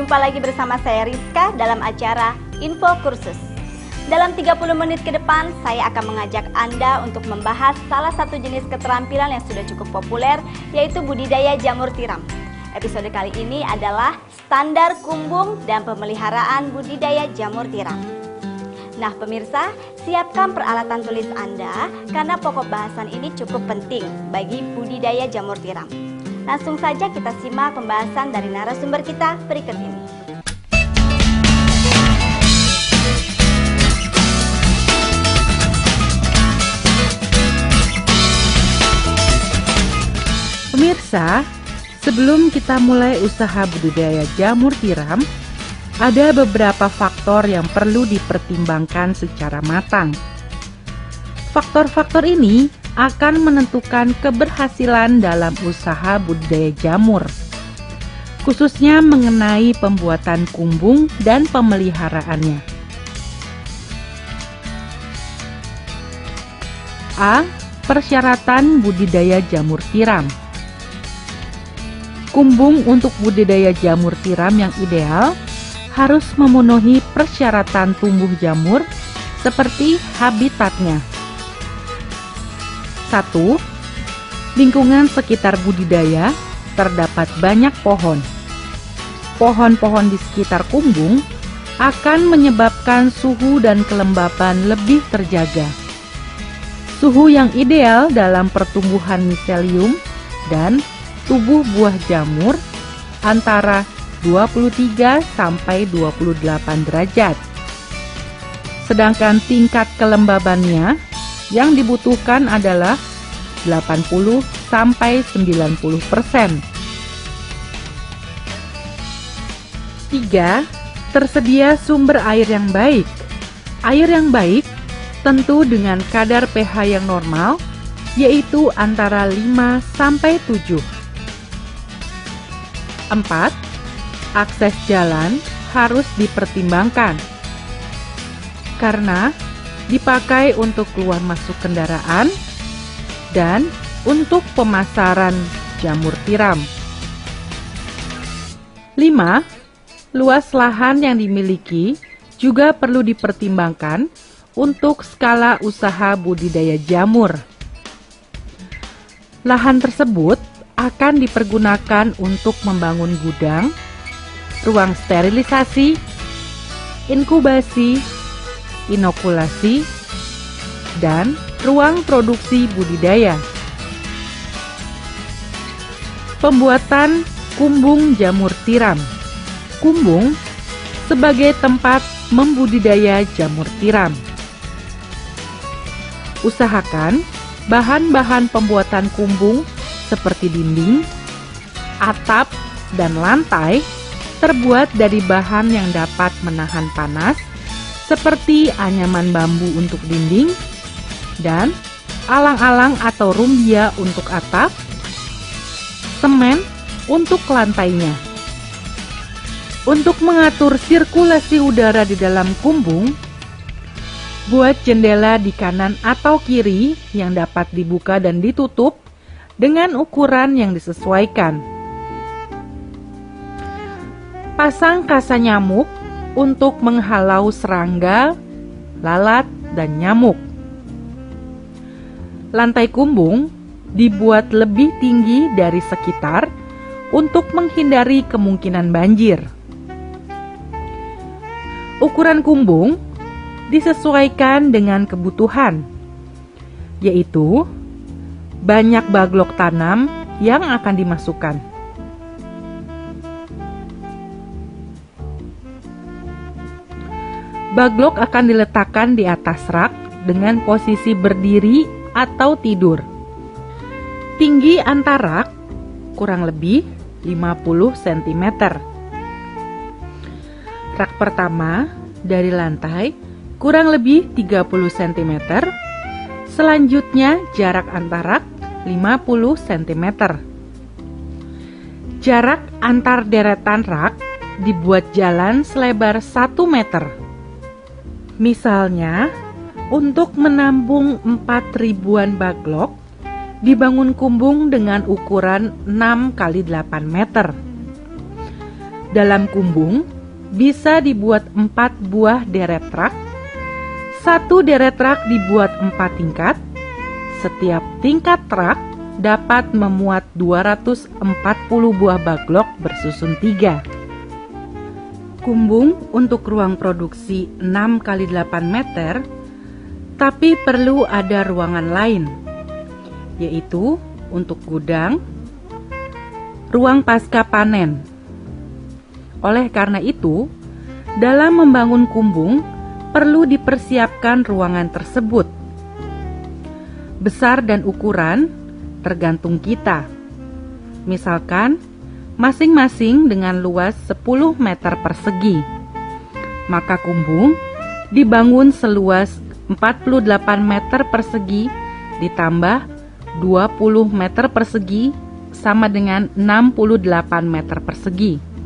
Jumpa lagi bersama saya Rizka dalam acara Info Kursus. Dalam 30 menit ke depan, saya akan mengajak Anda untuk membahas salah satu jenis keterampilan yang sudah cukup populer, yaitu budidaya jamur tiram. Episode kali ini adalah standar kumbung dan pemeliharaan budidaya jamur tiram. Nah pemirsa, siapkan peralatan tulis Anda karena pokok bahasan ini cukup penting bagi budidaya jamur tiram. Langsung saja kita simak pembahasan dari narasumber kita berikut ini. Pemirsa, sebelum kita mulai usaha budidaya jamur tiram, ada beberapa faktor yang perlu dipertimbangkan secara matang. Faktor-faktor ini akan menentukan keberhasilan dalam usaha budidaya jamur, khususnya mengenai pembuatan kumbung dan pemeliharaannya. A. Persyaratan budidaya jamur tiram. Kumbung untuk budidaya jamur tiram yang ideal harus memenuhi persyaratan tumbuh jamur seperti habitatnya. 1. Lingkungan sekitar budidaya terdapat banyak pohon. Pohon-pohon di sekitar kumbung akan menyebabkan suhu dan kelembapan lebih terjaga. Suhu yang ideal dalam pertumbuhan miselium dan tubuh buah jamur antara 23 sampai 28 derajat. Sedangkan tingkat kelembabannya yang dibutuhkan adalah 80 sampai 90%. 3. Tersedia sumber air yang baik. Air yang baik tentu dengan kadar pH yang normal, yaitu antara 5 sampai 7. 4. Akses jalan harus dipertimbangkan karena dipakai untuk keluar masuk kendaraan dan untuk pemasaran jamur tiram. 5. Luas lahan yang dimiliki juga perlu dipertimbangkan untuk skala usaha budidaya jamur. Lahan tersebut akan dipergunakan untuk membangun gudang, ruang sterilisasi, inkubasi, inokulasi, dan ruang produksi budidaya. Pembuatan kumbung jamur tiram. Kumbung sebagai tempat membudidaya jamur tiram. Usahakan bahan-bahan pembuatan kumbung seperti dinding, atap, dan lantai terbuat dari bahan yang dapat menahan panas seperti anyaman bambu untuk dinding dan alang-alang atau rumbia untuk atap, semen untuk lantainya. Untuk mengatur sirkulasi udara di dalam kumbung, buat jendela di kanan atau kiri yang dapat dibuka dan ditutup dengan ukuran yang disesuaikan. Pasang kasa nyamuk untuk menghalau serangga, lalat, dan nyamuk. Lantai kumbung dibuat lebih tinggi dari sekitar untuk menghindari kemungkinan banjir. Ukuran kumbung disesuaikan dengan kebutuhan, yaitu banyak baglok tanam yang akan dimasukkan. Baglok akan diletakkan di atas rak dengan posisi berdiri atau tidur. Tinggi antar rak kurang lebih 50 cm. Rak pertama dari lantai kurang lebih 30 cm. Selanjutnya jarak antar rak 50 cm. Jarak antar deretan rak dibuat jalan selebar 1 meter. Misalnya, untuk menampung 4.000-an baglok, dibangun kumbung dengan ukuran 6 x 8 meter. Dalam kumbung bisa dibuat 4 buah deret rak. 1 deret rak dibuat 4 tingkat. Setiap tingkat rak dapat memuat 240 buah baglok bersusun 3. Kumbung untuk ruang produksi 6 x 8 meter, tapi perlu ada ruangan lain, yaitu untuk gudang, ruang pasca panen. Oleh karena itu, dalam membangun kumbung perlu dipersiapkan ruangan tersebut. Besar dan ukuran tergantung kita. Misalkan, masing-masing dengan luas 10 meter persegi. Maka kumbung dibangun seluas 48 meter persegi ditambah 20 meter persegi sama dengan 68 meter persegi.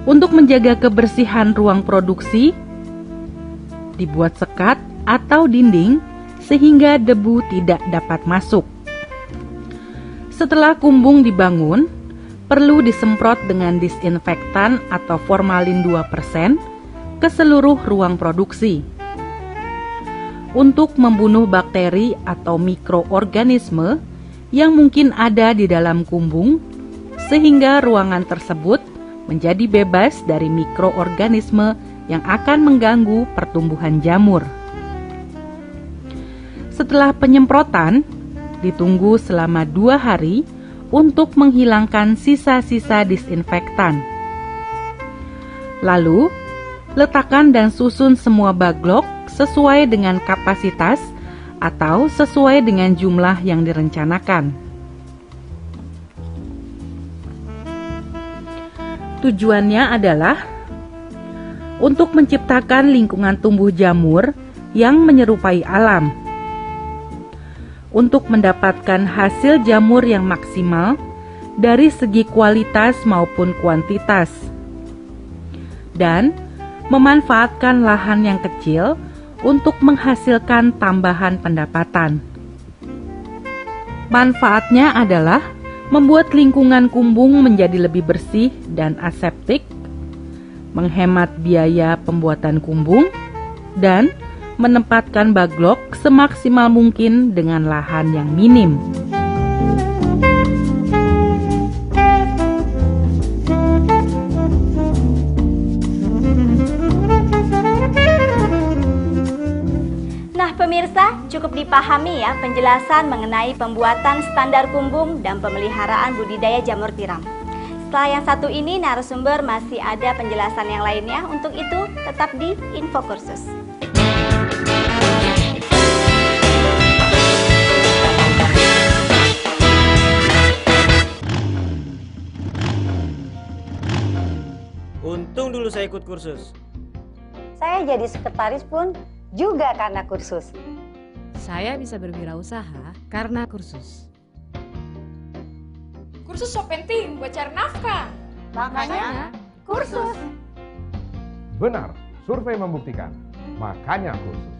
Untuk menjaga kebersihan ruang produksi, dibuat sekat atau dinding sehingga debu tidak dapat masuk. Setelah kumbung dibangun, perlu disemprot dengan disinfektan atau formalin 2% ke seluruh ruang produksi. Untuk membunuh bakteri atau mikroorganisme yang mungkin ada di dalam kumbung, sehingga ruangan tersebut menjadi bebas dari mikroorganisme yang akan mengganggu pertumbuhan jamur. Setelah penyemprotan, ditunggu selama 2 hari untuk menghilangkan sisa-sisa disinfektan. Lalu, letakkan dan susun semua baglok sesuai dengan kapasitas atau sesuai dengan jumlah yang direncanakan. Tujuannya adalah untuk menciptakan lingkungan tumbuh jamur yang menyerupai alam, untuk mendapatkan hasil jamur yang maksimal dari segi kualitas maupun kuantitas, dan memanfaatkan lahan yang kecil untuk menghasilkan tambahan pendapatan. Manfaatnya adalah membuat lingkungan kumbung menjadi lebih bersih dan aseptik, menghemat biaya pembuatan kumbung, dan menempatkan baglok semaksimal mungkin dengan lahan yang minim. Nah pemirsa, cukup dipahami ya penjelasan mengenai pembuatan standar kumbung dan pemeliharaan budidaya jamur tiram. Setelah yang satu ini, narasumber masih ada penjelasan yang lainnya. Untuk itu, tetap di Info Kursus. Untung dulu saya ikut kursus. Saya jadi sekretaris pun juga karena kursus. Saya bisa berwirausaha karena kursus. Kursus so penting buat cari nafkah. Makanya kursus. Benar, survei membuktikan. Makanya kursus.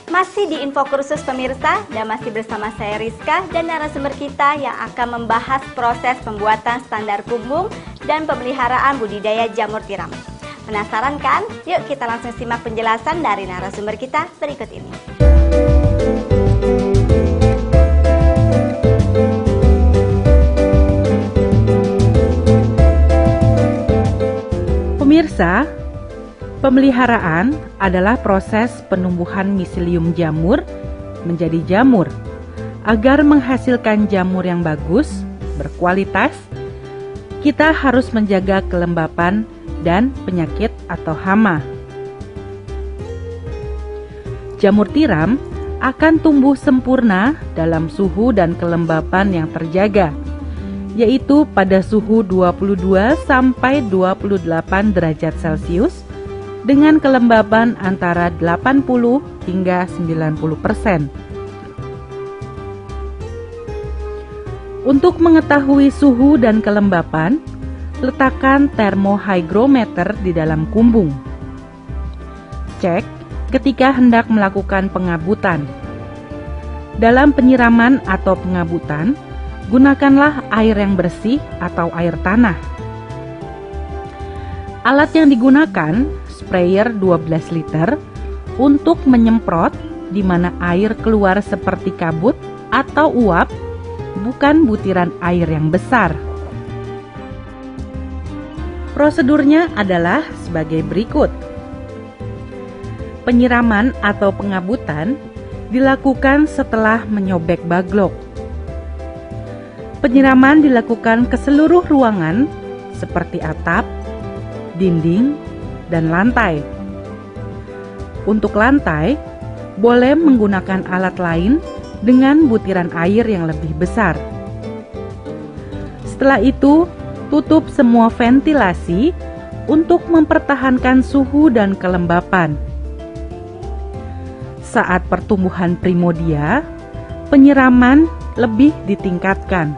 Masih di Info Kursus pemirsa, dan masih bersama saya Rizka dan narasumber kita yang akan membahas proses pembuatan standar kumbung dan pemeliharaan budidaya jamur tiram. Penasaran kan? Yuk kita langsung simak penjelasan dari narasumber kita berikut ini. Pemirsa, pemeliharaan adalah proses penumbuhan miselium jamur menjadi jamur. Agar menghasilkan jamur yang bagus, berkualitas, kita harus menjaga kelembapan dan penyakit atau hama. Jamur tiram akan tumbuh sempurna dalam suhu dan kelembapan yang terjaga, yaitu pada suhu 22 sampai 28 derajat Celcius dengan kelembapan antara 80 hingga 90%. Untuk mengetahui suhu dan kelembapan, letakkan termohygrometer di dalam kumbung. Cek ketika hendak melakukan pengabutan. Dalam penyiraman atau pengabutan, gunakanlah air yang bersih atau air tanah. Alat yang digunakan, sprayer 12 liter, untuk menyemprot di mana air keluar seperti kabut atau uap, bukan butiran air yang besar. Prosedurnya adalah sebagai berikut. Penyiraman atau pengabutan dilakukan setelah menyobek baglok. Penyiraman dilakukan ke seluruh ruangan seperti atap, dinding, dan lantai. Untuk lantai, boleh menggunakan alat lain dengan butiran air yang lebih besar. Setelah itu, tutup semua ventilasi untuk mempertahankan suhu dan kelembapan. Saat pertumbuhan primodia, penyiraman lebih ditingkatkan.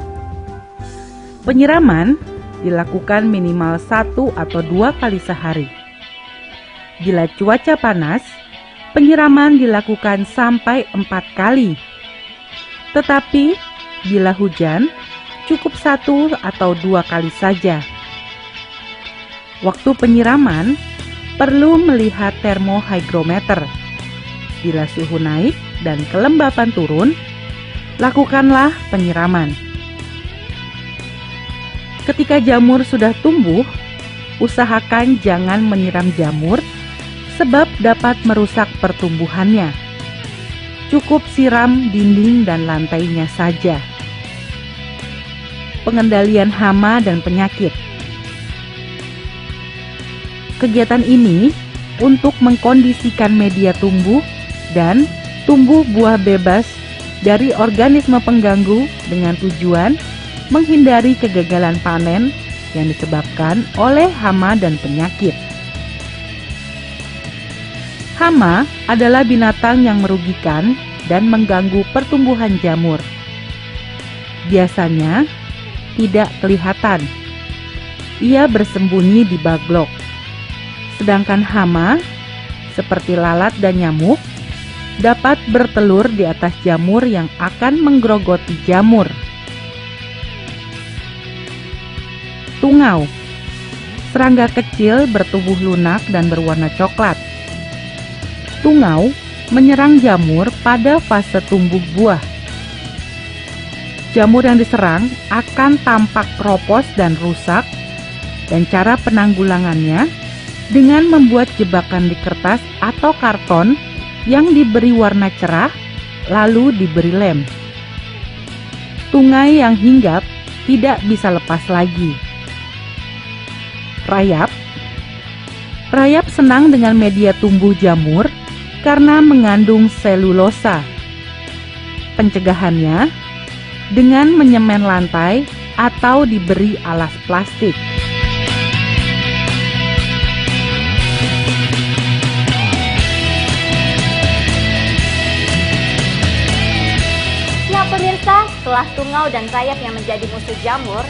Penyiraman dilakukan minimal 1 atau 2 kali sehari. Bila cuaca panas, penyiraman dilakukan sampai 4 kali. Tetapi bila hujan, cukup 1 atau 2 kali saja. Waktu penyiraman perlu melihat termohygrometer. Bila suhu naik dan kelembapan turun, lakukanlah penyiraman. Ketika jamur sudah tumbuh, usahakan jangan menyiram jamur sebab dapat merusak pertumbuhannya. Cukup siram dinding dan lantainya saja. Pengendalian hama dan penyakit. Kegiatan ini untuk mengkondisikan media tumbuh dan tumbuh buah bebas dari organisme pengganggu dengan tujuan menghindari kegagalan panen yang disebabkan oleh hama dan penyakit. Hama adalah binatang yang merugikan dan mengganggu pertumbuhan jamur. Biasanya tidak kelihatan. Ia bersembunyi di baglok. Sedangkan hama, seperti lalat dan nyamuk, dapat bertelur di atas jamur yang akan menggerogoti jamur. Tungau, serangga kecil bertubuh lunak dan berwarna coklat. Tungau menyerang jamur pada fase tumbuh buah. Jamur yang diserang akan tampak kropos dan rusak, dan cara penanggulangannya dengan membuat jebakan di kertas atau karton yang diberi warna cerah, lalu diberi lem. Tungai yang hinggap tidak bisa lepas lagi. Rayap. Rayap senang dengan media tumbuh jamur karena mengandung selulosa. Pencegahannya dengan menyemen lantai atau diberi alas plastik. Ya pemirsa, setelah tungau dan rayap yang menjadi musuh jamur,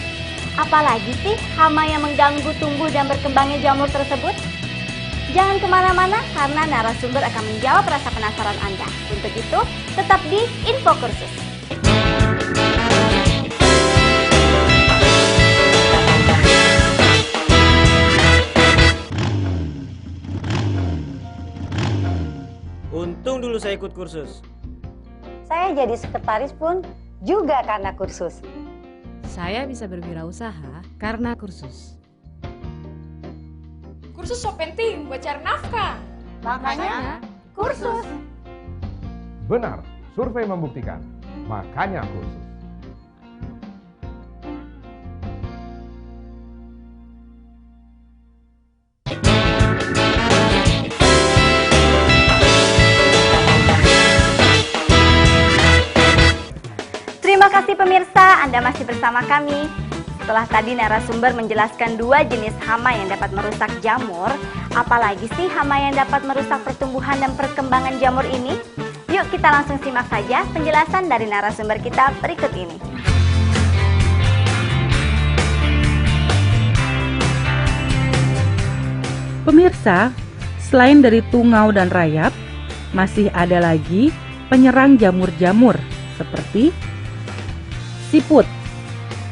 apalagi sih hama yang mengganggu tumbuh dan berkembangnya jamur tersebut? Jangan kemana-mana karena narasumber akan menjawab rasa penasaran Anda. Untuk itu, tetap di Info Kursus. Untung dulu saya ikut kursus. Saya jadi sekretaris pun juga karena kursus. Saya bisa berwirausaha karena kursus. Kursus so penting buat cari nafkah. Makanya kursus. Benar, survei membuktikan. Makanya kursus. Terima kasih pemirsa, Anda masih bersama kami. Setelah tadi narasumber menjelaskan 2 jenis hama yang dapat merusak jamur, apalagi sih hama yang dapat merusak pertumbuhan dan perkembangan jamur ini? Yuk kita langsung simak saja penjelasan dari narasumber kita berikut ini. Pemirsa, selain dari tungau dan rayap, masih ada lagi penyerang jamur-jamur seperti siput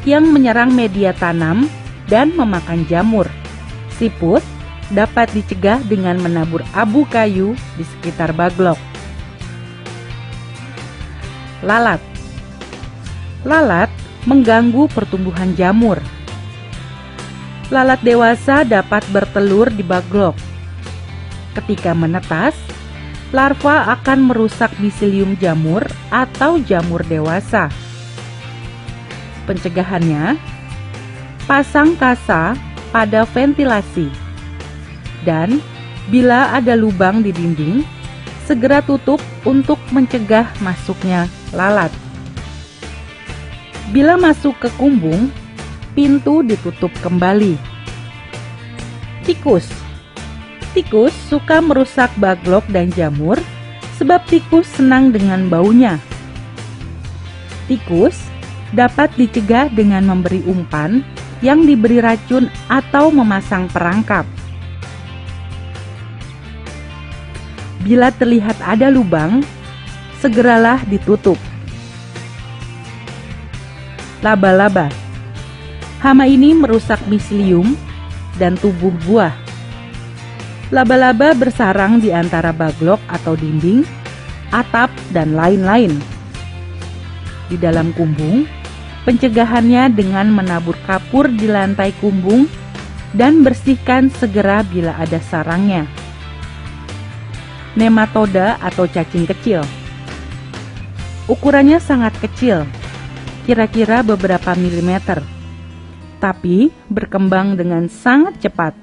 yang menyerang media tanam dan memakan jamur. Siput dapat dicegah dengan menabur abu kayu di sekitar baglok. Lalat. Lalat mengganggu pertumbuhan jamur. Lalat dewasa dapat bertelur di baglok. Ketika menetas, larva akan merusak miselium jamur atau jamur dewasa. Pencegahannya, pasang kasa pada ventilasi. Dan bila ada lubang di dinding, segera tutup untuk mencegah masuknya lalat. Bila masuk ke kumbung, pintu ditutup kembali. Tikus. Tikus suka merusak baglok dan jamur sebab tikus senang dengan baunya. Tikus dapat dicegah dengan memberi umpan yang diberi racun atau memasang perangkap. Bila terlihat ada lubang, segeralah ditutup. Laba-laba. Hama ini merusak miselium dan tubuh buah. Laba-laba bersarang di antara baglok atau dinding, atap, dan lain-lain. Di dalam kumbung, pencegahannya dengan menabur kapur di lantai kumbung dan bersihkan segera bila ada sarangnya. Nematoda atau cacing kecil. Ukurannya sangat kecil, kira-kira beberapa milimeter, tapi berkembang dengan sangat cepat.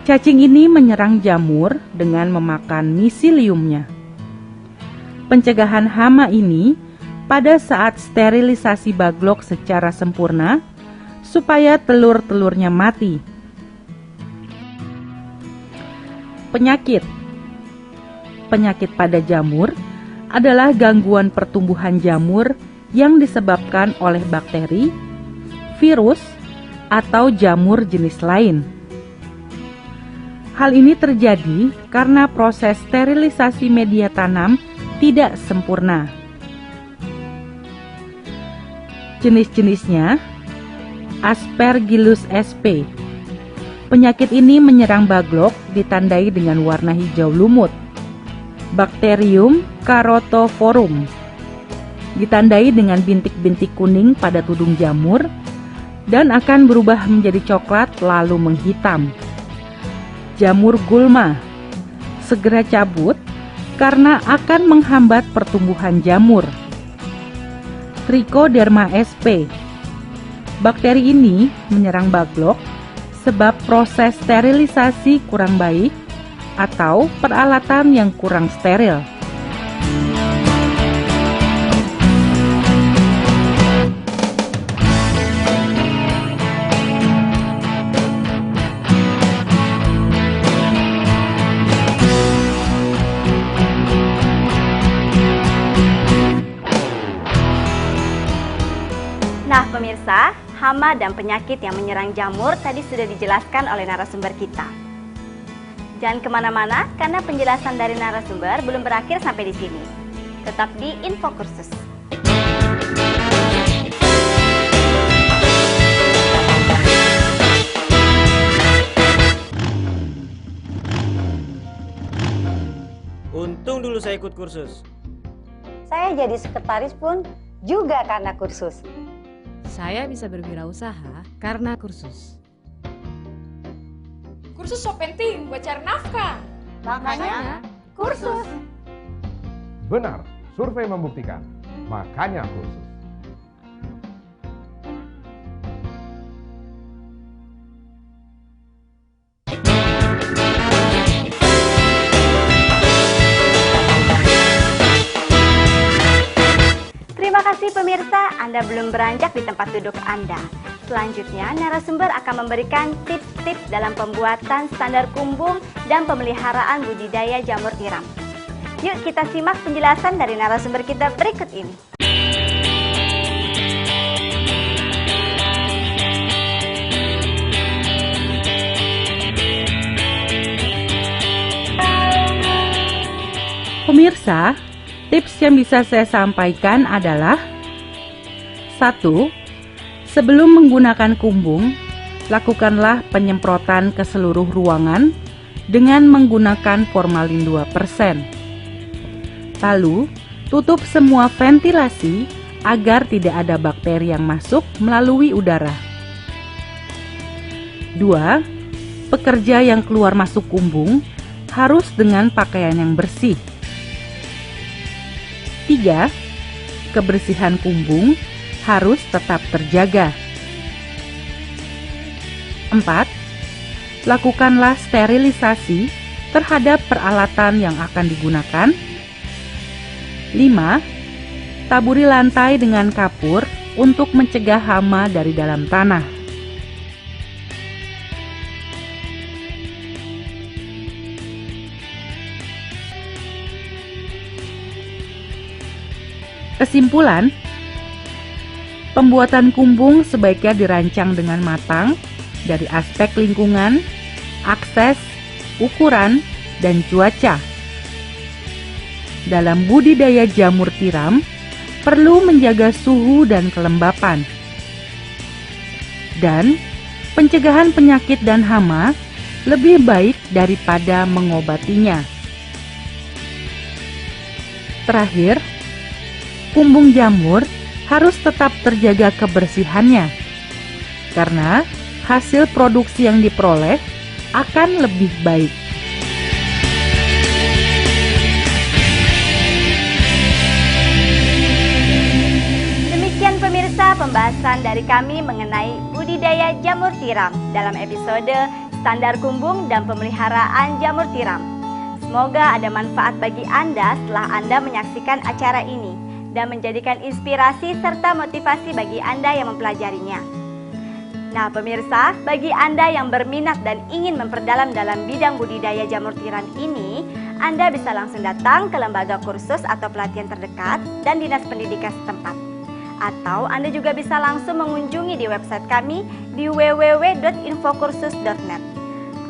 Cacing ini menyerang jamur dengan memakan miseliumnya. Pencegahan hama ini pada saat sterilisasi baglok secara sempurna supaya telur-telurnya mati. Penyakit. Penyakit pada jamur adalah gangguan pertumbuhan jamur yang disebabkan oleh bakteri, virus, atau jamur jenis lain. Hal ini terjadi karena proses sterilisasi media tanam tidak sempurna. Jenis-jenisnya Aspergillus sp. Penyakit ini menyerang baglok ditandai dengan warna hijau lumut. Bacterium Carotophorum ditandai dengan bintik-bintik kuning pada tudung jamur dan akan berubah menjadi coklat lalu menghitam. Jamur gulma, segera cabut karena akan menghambat pertumbuhan jamur. Trichoderma sp. Bakteri ini menyerang baglok sebab proses sterilisasi kurang baik atau peralatan yang kurang steril. Nah pemirsa, hama dan penyakit yang menyerang jamur tadi sudah dijelaskan oleh narasumber kita. Jangan kemana-mana karena penjelasan dari narasumber belum berakhir sampai di sini. Tetap di Info Kursus. Untung dulu saya ikut kursus. Saya jadi sekretaris pun juga karena kursus. Saya bisa berwirausaha karena kursus. Kursus so penting buat cari nafkah. Makanya kursus. Benar, survei membuktikan. Makanya kursus. Terima kasih pemirsa, Anda belum beranjak di tempat duduk Anda. Selanjutnya, narasumber akan memberikan tips-tips dalam pembuatan standar kumbung dan pemeliharaan budidaya jamur tiram. Yuk kita simak penjelasan dari narasumber kita berikut ini. Pemirsa, tips yang bisa saya sampaikan adalah 1. Sebelum menggunakan kumbung, lakukanlah penyemprotan ke seluruh ruangan dengan menggunakan formalin 2%. Lalu, tutup semua ventilasi agar tidak ada bakteri yang masuk melalui udara. 2. Pekerja yang keluar masuk kumbung harus dengan pakaian yang bersih. 3. Kebersihan kumbung harus tetap terjaga. 4. Lakukanlah sterilisasi terhadap peralatan yang akan digunakan. 5. Taburi lantai dengan kapur untuk mencegah hama dari dalam tanah. Kesimpulan, pembuatan kumbung sebaiknya dirancang dengan matang dari aspek lingkungan, akses, ukuran, dan cuaca. Dalam budidaya jamur tiram, perlu menjaga suhu dan kelembapan. Dan pencegahan penyakit dan hama lebih baik daripada mengobatinya. Terakhir, kumbung jamur harus tetap terjaga kebersihannya, karena hasil produksi yang diperoleh akan lebih baik. Demikian pemirsa pembahasan dari kami mengenai budidaya jamur tiram dalam episode standar kumbung dan pemeliharaan jamur tiram. Semoga ada manfaat bagi Anda setelah Anda menyaksikan acara ini dan menjadikan inspirasi serta motivasi bagi Anda yang mempelajarinya. Nah pemirsa, bagi Anda yang berminat dan ingin memperdalam dalam bidang budidaya jamur tiram ini, Anda bisa langsung datang ke lembaga kursus atau pelatihan terdekat dan dinas pendidikan setempat. Atau Anda juga bisa langsung mengunjungi di website kami di www.infokursus.net.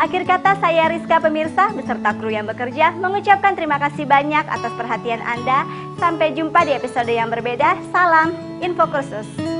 Akhir kata, saya Rizka pemirsa beserta kru yang bekerja mengucapkan terima kasih banyak atas perhatian Anda. Sampai jumpa di episode yang berbeda. Salam Info Kursus.